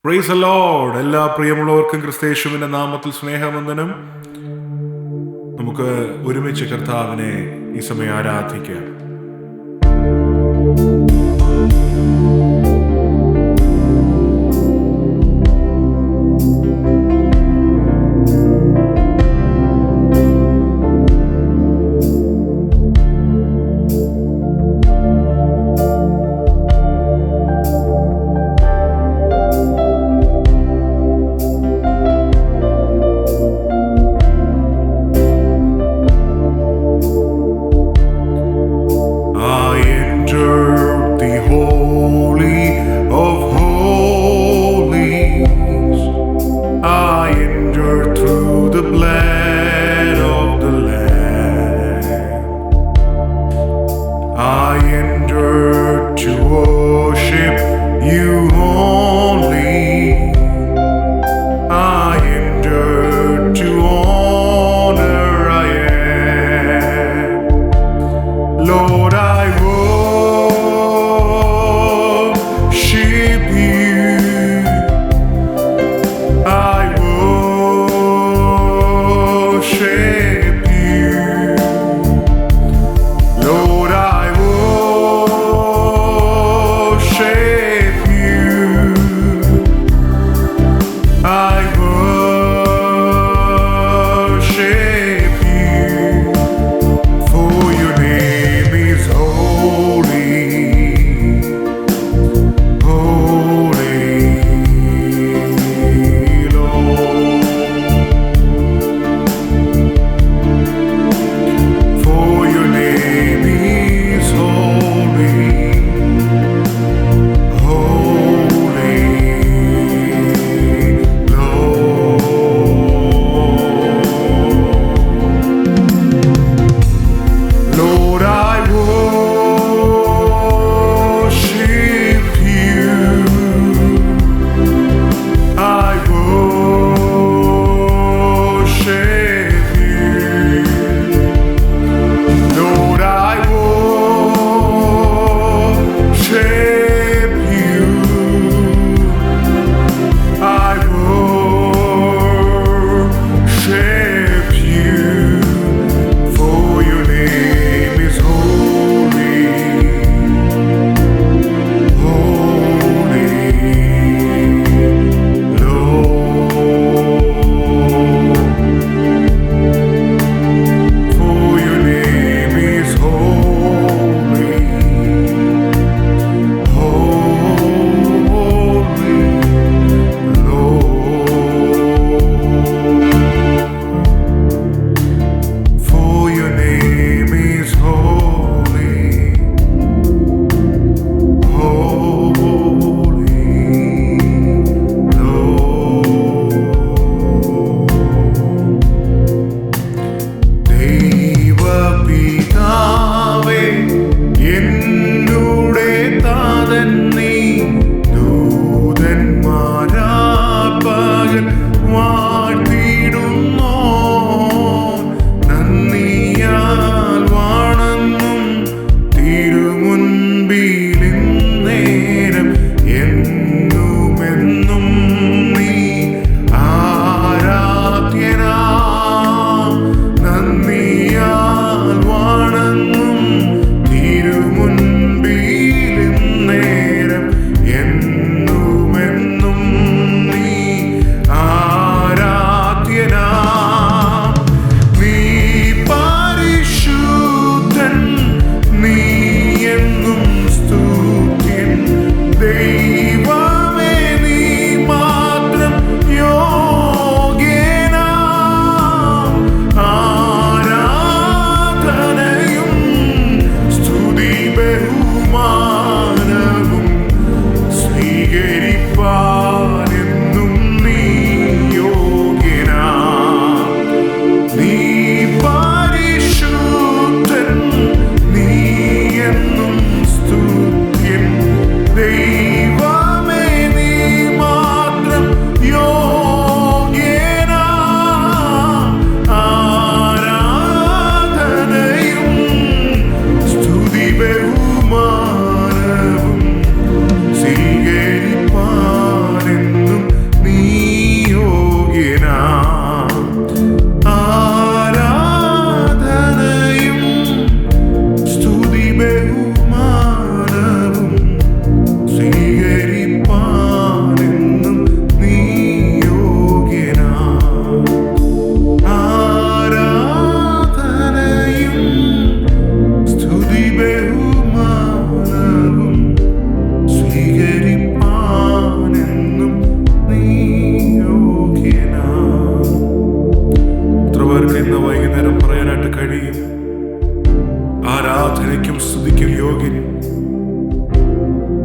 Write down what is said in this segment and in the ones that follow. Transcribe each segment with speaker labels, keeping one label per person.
Speaker 1: Praise the Lord. എല്ലാ പ്രിയമുള്ളവർക്കും ക്രിസ്തയേശുവിന്റെ നാമത്തിൽ സ്നേഹവന്ദനം. നമുക്ക് ഒരുമിച്ച് കർത്താവിനെ ഈ സമയം ആരാധിക്കാം.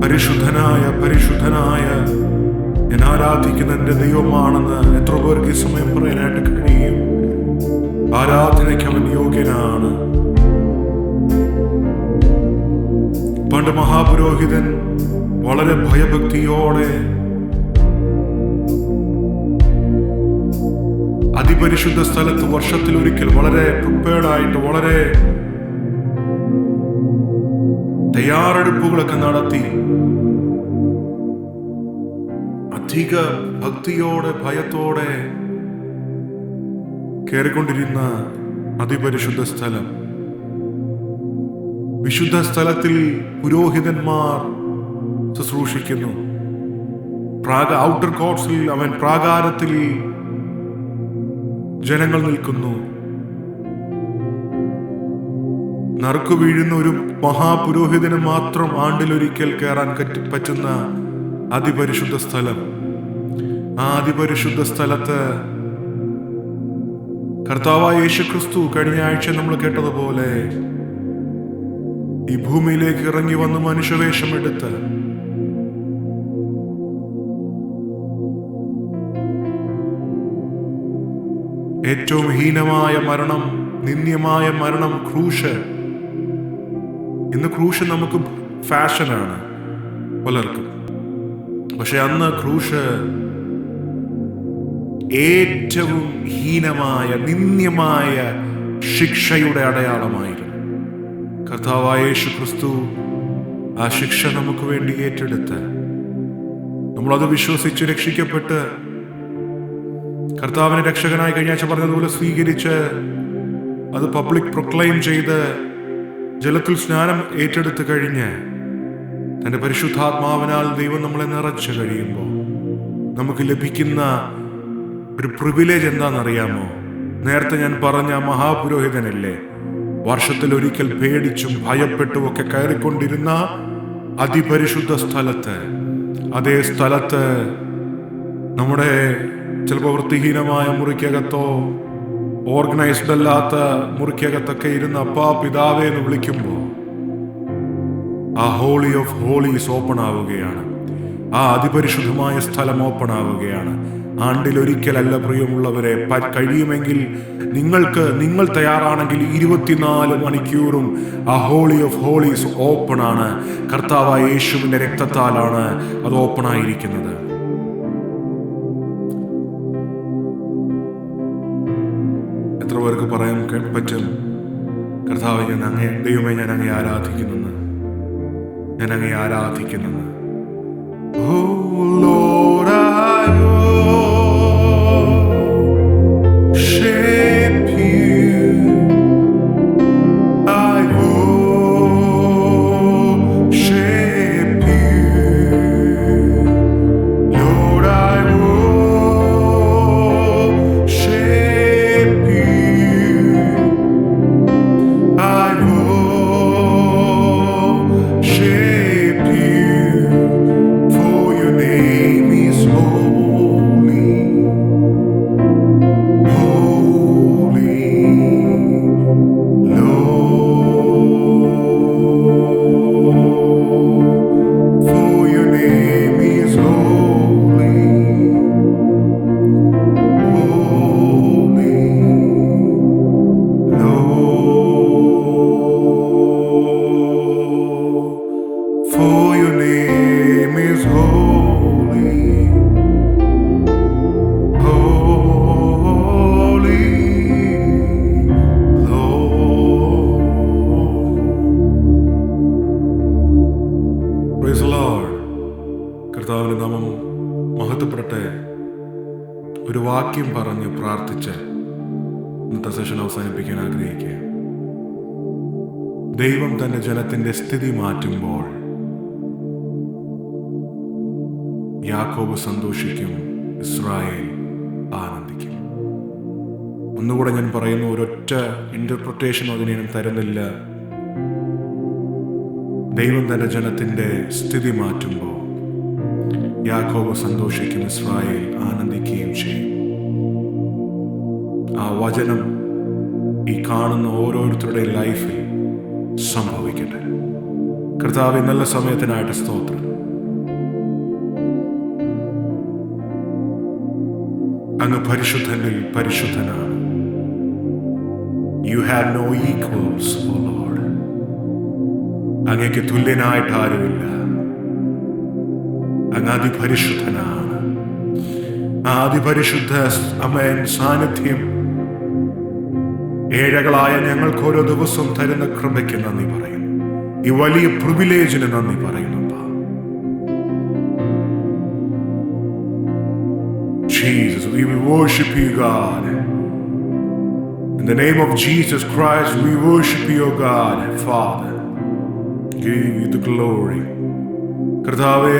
Speaker 1: പരിശുദ്ധനായ പരിശുദ്ധനായ ഞാൻ ആരാധിക്കുന്ന എൻ്റെ ദൈവമാണെന്ന് എത്ര പേർക്ക് ഈ സമയം പറയാനായിട്ട് കഴിയും? ആരാധനയ്ക്ക് അവൻ യോഗ്യനാണ്. പണ്ട് മഹാപുരോഹിതൻ വളരെ ഭയഭക്തിയോടെ അതിപരിശുദ്ധ സ്ഥലത്ത് വർഷത്തിൽ ഒരിക്കൽ വളരെ പ്രിപ്പയർഡായിട്ട് വളരെ തയ്യാറെടുപ്പുകളൊക്കെ നടത്തി അധിക ഭക്തിയോടെ ഭയത്തോടെ കയറിക്കൊണ്ടിരുന്ന അതിപരിശുദ്ധ സ്ഥലം, വിശുദ്ധ സ്ഥലത്തിൽ പുരോഹിതന്മാർ ശുശ്രൂഷിക്കുന്നു. ഔട്ടർ കോർട്സിൽ അവൻ പ്രാകാരത്തിൽ ജനങ്ങൾ നിൽക്കുന്നു. നറുക്കു വീഴുന്ന ഒരു മഹാപുരോഹിതന് മാത്രം ആണ്ടിലൊരിക്കൽ കയറാൻ പറ്റുന്ന അതിപരിശുദ്ധ സ്ഥലം. ആ അതിപരിശുദ്ധ സ്ഥലത്ത് കർത്താവായ യേശുക്രിസ്തു കഴിഞ്ഞ ആഴ്ച നമ്മൾ കേട്ടതുപോലെ ഈ ഭൂമിയിലേക്ക് ഇറങ്ങി വന്ന് മനുഷ്യവേഷമെടുത്ത് ഏറ്റവും ഹീനമായ മരണം, നിന്ദ്യമായ മരണം, ക്രൂശ്. ഇന്ന് ക്രൂശ് നമുക്ക് ഫാഷനാണ് പലർക്കും. പക്ഷെ അന്ന് ക്രൂശ് ഏറ്റവും ഹീനമായ നിന്ദ്യമായ ശിക്ഷയുടെ അടയാളമായിരുന്നു. കർത്താവായ യേശുക്രിസ്തു ആ ശിക്ഷ നമുക്ക് വേണ്ടി ഏറ്റെടുത്ത് നമ്മളത് വിശ്വസിച്ച് രക്ഷിക്കപ്പെട്ട് കർത്താവിനെ രക്ഷകനായി കഴിഞ്ഞ ആഴ്ച പറഞ്ഞതുപോലെ സ്വീകരിച്ച് അത് പബ്ലിക് പ്രൊക്ലെയിം ചെയ്ത് ജലത്തിൽ സ്നാനം ഏറ്റെടുത്ത് കഴിഞ്ഞ് തൻ്റെ പരിശുദ്ധാത്മാവിനാൽ ദൈവം നമ്മളെ നിറച്ചു കഴിയുമ്പോൾ നമുക്ക് ലഭിക്കുന്ന ഒരു പ്രിവിലേജ് എന്താണെന്നറിയാമോ? നേരത്തെ ഞാൻ പറഞ്ഞ മഹാപുരോഹിതനല്ലേ, വർഷത്തിൽ ഒരിക്കൽ പേടിച്ചും ഭയപ്പെട്ടും ഒക്കെ കയറിക്കൊണ്ടിരുന്ന അതിപരിശുദ്ധ സ്ഥലത്ത്, അതേ സ്ഥലത്ത് നമ്മുടെ ചിലപ്പോൾ വൃത്തിഹീനമായ മുറിക്കകത്തോ ഓർഗനൈസ്ഡ് അല്ലാത്ത മുറിക്കകത്തൊക്കെ ഇരുന്ന് അപ്പാ പിതാവേ എന്ന് വിളിക്കുമ്പോൾ ആ ഹോളി ഓഫ് ഹോളീസ് ഓപ്പൺ ആവുകയാണ്. ആ അതിപരിശുദ്ധമായ സ്ഥലം ഓപ്പൺ ആവുകയാണ്. ആണ്ടിലൊരിക്കലല്ല പ്രിയമുള്ളവരെ, കഴിയുമെങ്കിൽ നിങ്ങൾ തയ്യാറാണെങ്കിൽ 24 മണിക്കൂറും ആ ഹോളി ഓഫ് ഹോളീസ് ഓപ്പൺ ആണ്. കർത്താവായ യേശുവിന്റെ രക്തത്താലാണ് അത് ഓപ്പൺ ആയിരിക്കുന്നത്. എത്ര പേർക്ക് പറയാൻ പറ്റും, കർത്താവ് ദൈവമേ ഞാൻ അങ്ങേ ആരാധിക്കുന്നെന്ന്, ഞാൻ അങ്ങേ ആരാധിക്കുന്നെന്ന്. Oh Lord, I worship you. I worship you. Lord, I worship you. I worship you. For your name is holy. Holy Lord. For your name is holy. Holy Lord. For your name is holy. Holy Lord. Praise the Lord. കർത്താവിന്റെ നാമം മഹത്വപ്പെടട്ടെ. ഒരു വാക്യം പറഞ്ഞ് പ്രാർത്ഥിച്ച് ഇന്നത്തെ session അവസാനിപ്പിക്കാൻ ആഗ്രഹിക്കുക. ദൈവം തന്റെ ജനത്തിന്റെ സ്ഥിതി മാറ്റുമ്പോൾ യാക്കോബ് സന്തോഷിക്കും, ഇസ്രായേൽ ആനന്ദിക്കും. ഒന്നുകൂടെ ഞാൻ പറയുന്നു, ഒരൊറ്റ ഇന്റർപ്രിട്ടേഷൻ അതിനെ ഞാൻ തരുന്നില്ല. ദൈവം തന്റെ ജനത്തിന്റെ സ്ഥിതി മാറ്റുമ്പോൾ യാക്കോബ് സന്തോഷിക്കും, ഇസ്രായേൽ ആനന്ദിക്കുകയും ചെയ്യും. ആ വചനം ഈ കാണുന്ന ഓരോരുത്തരുടെ ലൈഫിൽ സംഭവിക്കട്ടെ. കർത്താവേ, നല്ല സമയത്തിനായിട്ട് സ്തോത്രം. അങ്ങ് പരിശുദ്ധനിൽ പരിശുദ്ധനാണ്. You have no equals, O Lord. അങ്ങേക്ക് തുല്യനായിട്ട് ആരുമില്ല. അങ്ങ് അതിപരിശുദ്ധനാണ്. ആ അതിപരിശുദ്ധ അമേൻ സാന്നിധ്യം ഏഴകളായ ഞങ്ങൾക്ക് ഓരോ ദിവസവും തരുന്ന കൃപയ്ക്ക് നന്ദി പറയുന്നു. ഈ വലിയ പ്രിവിലേജിന് നന്ദി പറയുന്നു. Jesus, we will worship you, God. In the name of Jesus Christ, we worship you, God, Father. Give you the glory. കർത്താവേ,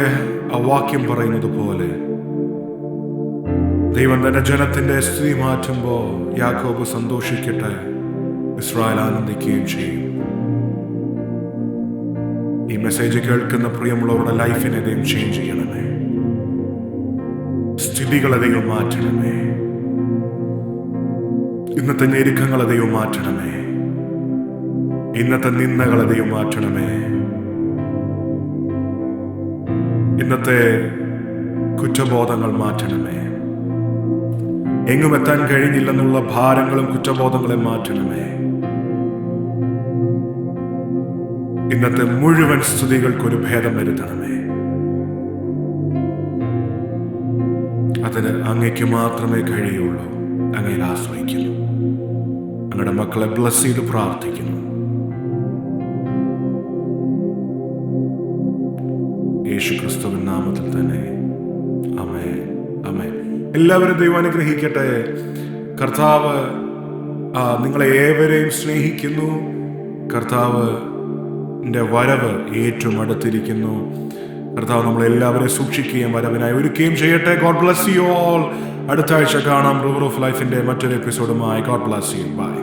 Speaker 1: ആ വാക്യം പറയുന്നത് പോലെ ദൈവം തന്റെ ജനത്തിന്റെ സ്ഥിതി മാറ്റുമ്പോൾ യാക്കോബ് സന്തോഷിക്കട്ടെ, ഇസ്രായേൽ ആനന്ദിക്കുകയും ചെയ്യും. ഈ മെസ്സേജ് കേൾക്കുന്ന പ്രിയമുള്ളവരുടെ ലൈഫിനെ ദൈവം ചേഞ്ച് ചെയ്യണമേ. സ്ഥിതികളെ ദൈവം മാറ്റണമേ. ഇന്നത്തെ ഞെരുക്കങ്ങളെ ദൈവം മാറ്റണമേ. ഇന്നത്തെ നിന്ദകളെ ദൈവം മാറ്റണമേ. ഇന്നത്തെ കുറ്റബോധങ്ങൾ മാറ്റണമേ. എങ്ങും എത്താൻ കഴിഞ്ഞില്ലെന്നുള്ള ഭാരങ്ങളും കുറ്റബോധങ്ങളെ മാറ്റണമേ. ഇന്നത്തെ മുഴുവൻ സ്തുതികൾക്കൊരു ഭേദം വരുത്തണമേ. അതിന് അങ്ങയ്ക്ക് മാത്രമേ കഴിയുള്ളൂ. അങ്ങയിൽ ആശ്രയിക്കുന്നു. അങ്ങയുടെ മക്കളെ ബ്ലസ് ചെയ്ത് പ്രാർത്ഥിക്കുന്നു. യേശു ക്രിസ്തുവിൻ നാമത്തിൽ തന്നെ. ആമേൻ, ആമേൻ. എല്ലാവരും ദൈവം അനുഗ്രഹിക്കട്ടെ. കർത്താവ് നിങ്ങളെ ഏവരെയും സ്നേഹിക്കുന്നു. കർത്താവിൻ്റെ വരവ് ഏറ്റവും അടുത്തിരിക്കുന്നു. കർത്താവ് നമ്മളെല്ലാവരെയും സൂക്ഷിക്കുകയും വരവിനായി ഒരുക്കുകയും ചെയ്യട്ടെ. God bless you all. അടുത്ത ആഴ്ച കാണാം റിവർ ഓഫ് ലൈഫിന്റെ മറ്റൊരു എപ്പിസോഡുമായി. God bless you. ബൈ.